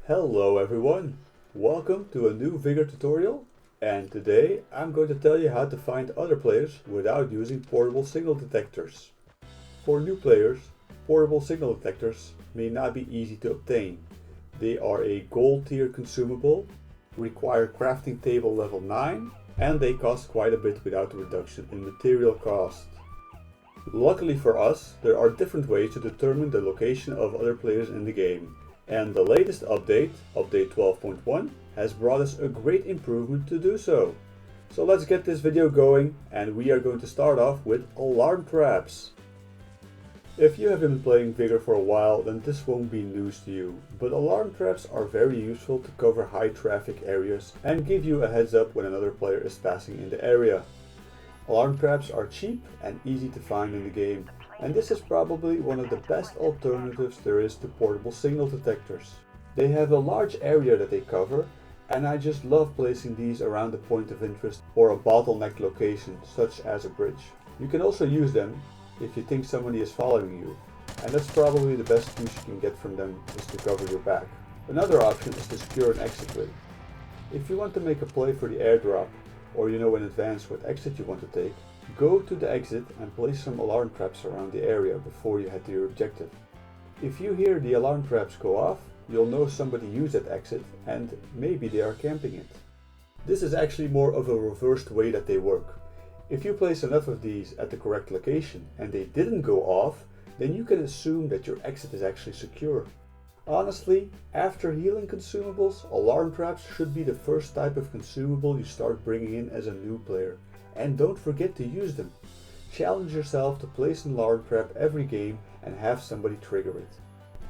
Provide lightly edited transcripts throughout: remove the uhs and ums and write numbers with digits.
Hello everyone, welcome to a new Vigor tutorial, and today I'm going to tell you how to find other players without using portable signal detectors. For new players, portable signal detectors may not be easy to obtain. They are a gold tier consumable, require crafting table level 9, and they cost quite a bit without a reduction in material cost. Luckily for us, there are different ways to determine the location of other players in the game. And the latest update, update 12.1, has brought us a great improvement to do so. So let's get this video going, and we are going to start off with alarm traps. If you have been playing Vigor for a while, then this won't be news to you, but alarm traps are very useful to cover high traffic areas and give you a heads up when another player is passing in the area. Alarm traps are cheap and easy to find in the game, and this is probably one of the best alternatives there is to portable signal detectors. They have a large area that they cover, and I just love placing these around a point of interest or a bottleneck location such as a bridge. You can also use them if you think somebody is following you, and that's probably the best use you can get from them, is to cover your back. Another option is to secure an exit way. If you want to make a play for the airdrop, or you know in advance what exit you want to take, go to the exit and place some alarm traps around the area before you head to your objective. If you hear the alarm traps go off, you'll know somebody used that exit and maybe they are camping it. This is actually more of a reversed way that they work. If you place enough of these at the correct location and they didn't go off, then you can assume that your exit is actually secure. Honestly, after healing consumables, alarm traps should be the first type of consumable you start bringing in as a new player. And don't forget to use them. Challenge yourself to place an alarm trap every game and have somebody trigger it.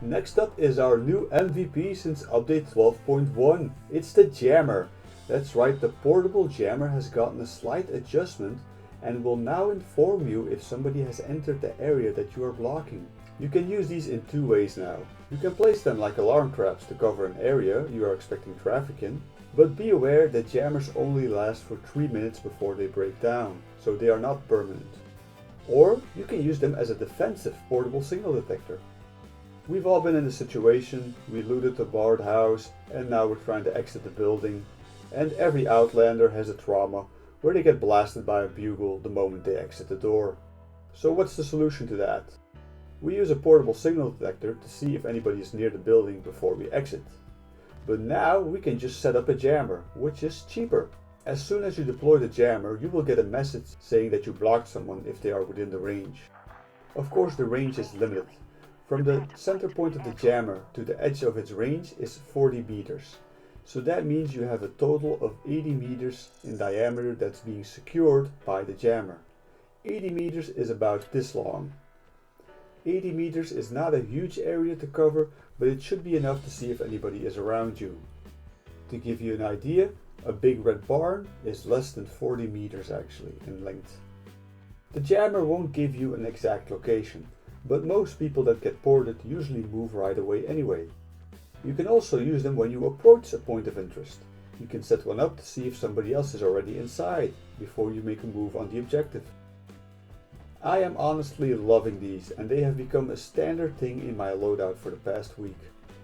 Next up is our new MVP since update 12.1. It's the jammer. That's right, the portable jammer has gotten a slight adjustment and will now inform you if somebody has entered the area that you are blocking. You can use these in two ways now. You can place them like alarm traps to cover an area you are expecting traffic in, but be aware that jammers only last for 3 minutes before they break down, so they are not permanent. Or you can use them as a defensive portable signal detector. We've all been in a situation, we looted a barred house and now we're trying to exit the building, and every outlander has a trauma where they get blasted by a bugle the moment they exit the door. So what's the solution to that? We use a portable signal detector to see if anybody is near the building before we exit. But now we can just set up a jammer, which is cheaper. As soon as you deploy the jammer, you will get a message saying that you blocked someone if they are within the range. Of course, the range is limited. From the center point of the jammer to the edge of its range is 40 meters. So that means you have a total of 80 meters in diameter that's being secured by the jammer. 80 meters is about this long. 80 meters is not a huge area to cover, but it should be enough to see if anybody is around you. To give you an idea, a big red barn is less than 40 meters actually in length. The jammer won't give you an exact location, but most people that get ported usually move right away anyway. You can also use them when you approach a point of interest. You can set one up to see if somebody else is already inside before you make a move on the objective. I am honestly loving these, and they have become a standard thing in my loadout for the past week.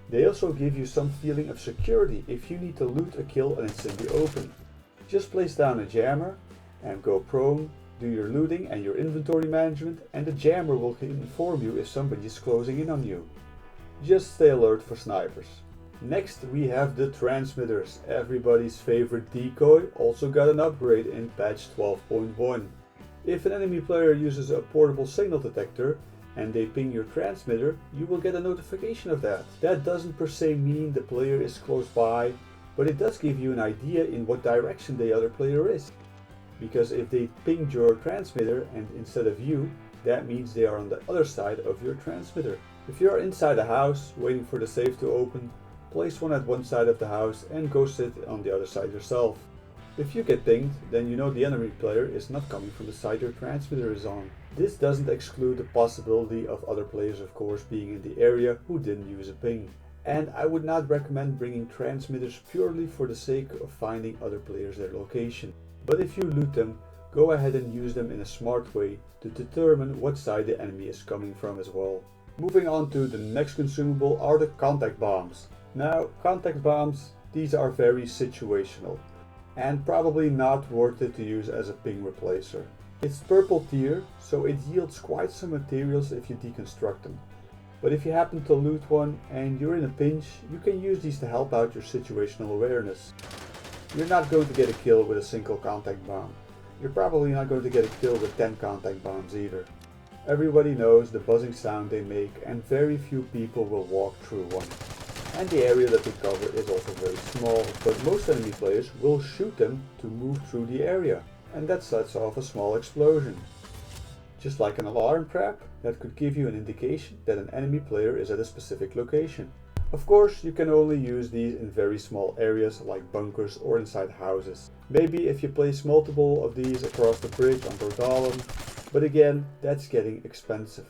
They also give you some feeling of security if you need to loot a kill and it's in the open. Just place down a jammer and go prone, do your looting and your inventory management, and the jammer will inform you if somebody is closing in on you. Just stay alert for snipers. Next we have the transmitters. Everybody's favorite decoy also got an upgrade in patch 12.1. If an enemy player uses a portable signal detector and they ping your transmitter, you will get a notification of that. That doesn't per se mean the player is close by, but it does give you an idea in what direction the other player is. Because if they pinged your transmitter and instead of you, that means they are on the other side of your transmitter. If you are inside a house waiting for the safe to open, place one at one side of the house and go sit on the other side yourself. If you get pinged, then you know the enemy player is not coming from the side your transmitter is on. This doesn't exclude the possibility of other players of course being in the area who didn't use a ping. And I would not recommend bringing transmitters purely for the sake of finding other players their location. But if you loot them, go ahead and use them in a smart way to determine what side the enemy is coming from as well. Moving on to the next consumable are the contact bombs. Now, contact bombs, these are very situational and probably not worth it to use as a ping replacer. It's purple tier, so it yields quite some materials if you deconstruct them. But if you happen to loot one and you're in a pinch, you can use these to help out your situational awareness. You're not going to get a kill with a single contact bomb. You're probably not going to get a kill with 10 contact bombs either. Everybody knows the buzzing sound they make and very few people will walk through one. And the area that they cover is also very small, but most enemy players will shoot them to move through the area, and that sets off a small explosion. Just like an alarm trap, that could give you an indication that an enemy player is at a specific location. Of course, you can only use these in very small areas like bunkers or inside houses. Maybe if you place multiple of these across the bridge on Brodalen, but again, that's getting expensive.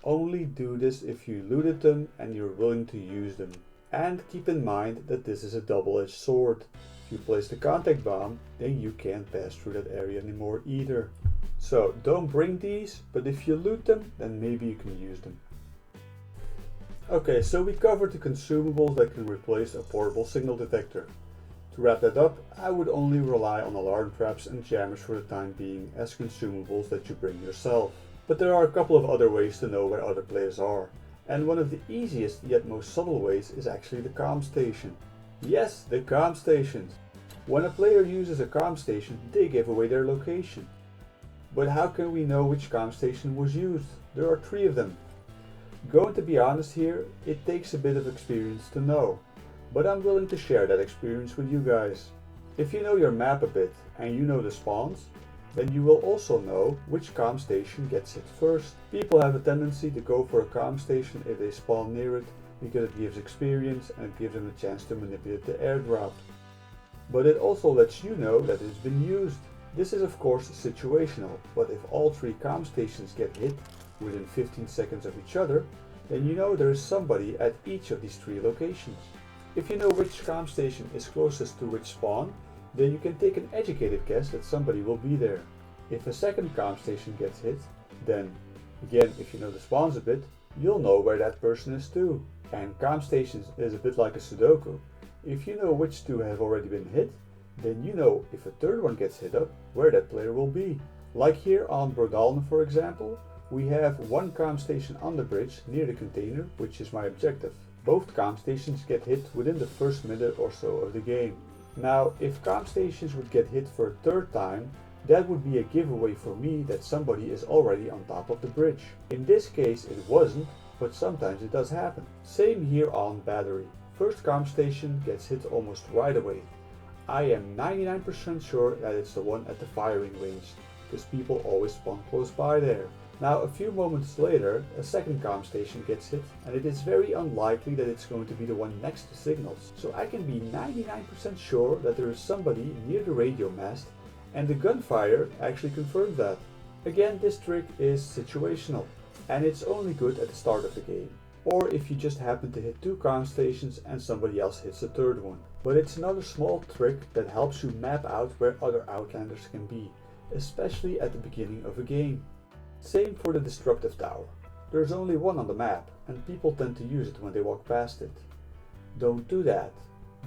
Only do this if you looted them and you're willing to use them. And keep in mind that this is a double-edged sword. If you place the contact bomb, then you can't pass through that area anymore either. So don't bring these, but if you loot them, then maybe you can use them. Okay, so we covered the consumables that can replace a portable signal detector. To wrap that up, I would only rely on alarm traps and jammers for the time being as consumables that you bring yourself. But there are a couple of other ways to know where other players are. And one of the easiest yet most subtle ways is actually the comm station. Yes, the comm stations. When a player uses a comm station, they give away their location. But how can we know which comm station was used? There are 3 of them. Going to be honest here, it takes a bit of experience to know. But I'm willing to share that experience with you guys. If you know your map a bit and you know the spawns, then you will also know which comm station gets hit first. People have a tendency to go for a comm station if they spawn near it because it gives experience and it gives them a chance to manipulate the airdrop. But it also lets you know that it's been used. This is of course situational, but if all 3 comm stations get hit within 15 seconds of each other, then you know there is somebody at each of these 3 locations. If you know which comm station is closest to which spawn, then you can take an educated guess that somebody will be there. If a second comm station gets hit, then, again, if you know the spawns a bit, you'll know where that person is too. And comm stations is a bit like a Sudoku. If you know which 2 have already been hit, then you know if a third one gets hit up, where that player will be. Like here on Brodalen, for example, we have one comm station on the bridge near the container, which is my objective. Both comm stations get hit within the first minute or so of the game. Now, if comm stations would get hit for a 3rd time, that would be a giveaway for me that somebody is already on top of the bridge. In this case it wasn't, but sometimes it does happen. Same here on Battery. First comm station gets hit almost right away. I am 99% sure that it's the one at the firing range, because people always spawn close by there. Now a few moments later, a second comm station gets hit, and it is very unlikely that it's going to be the one next to signals. So I can be 99% sure that there is somebody near the radio mast, and the gunfire actually confirms that. Again, this trick is situational, and it's only good at the start of the game, or if you just happen to hit 2 comm stations and somebody else hits the 3rd one. But it's another small trick that helps you map out where other outlanders can be, especially at the beginning of a game. Same for the Disruptive Tower. There's only one on the map, and people tend to use it when they walk past it. Don't do that.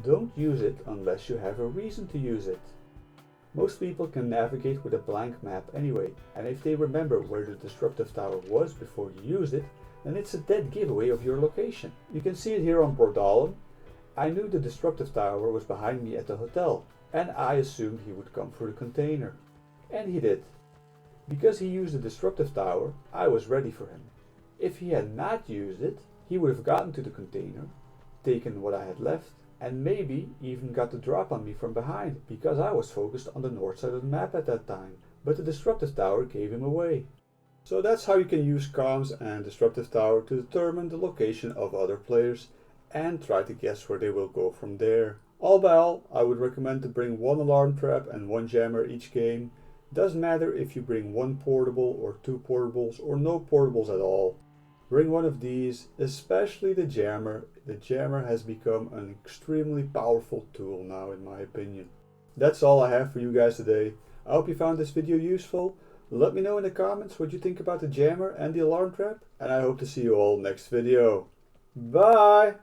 Don't use it unless you have a reason to use it. Most people can navigate with a blank map anyway, and if they remember where the Disruptive Tower was before you used it, then it's a dead giveaway of your location. You can see it here on Brodalen. I knew the Disruptive Tower was behind me at the hotel, and I assumed he would come for the container. And he did. Because he used the Disruptive Tower, I was ready for him. If he had not used it, he would have gotten to the container, taken what I had left, and maybe even got the drop on me from behind, because I was focused on the north side of the map at that time. But the Disruptive Tower gave him away. So that's how you can use comms and Disruptive Tower to determine the location of other players and try to guess where they will go from there. All by all, I would recommend to bring 1 alarm trap and 1 jammer each game. Doesn't matter if you bring 1 portable or 2 portables or no portables at all. Bring one of these, especially the jammer. The jammer has become an extremely powerful tool now, in my opinion. That's all I have for you guys today. I hope you found this video useful. Let me know in the comments what you think about the jammer and the alarm trap, and I hope to see you all next video. Bye!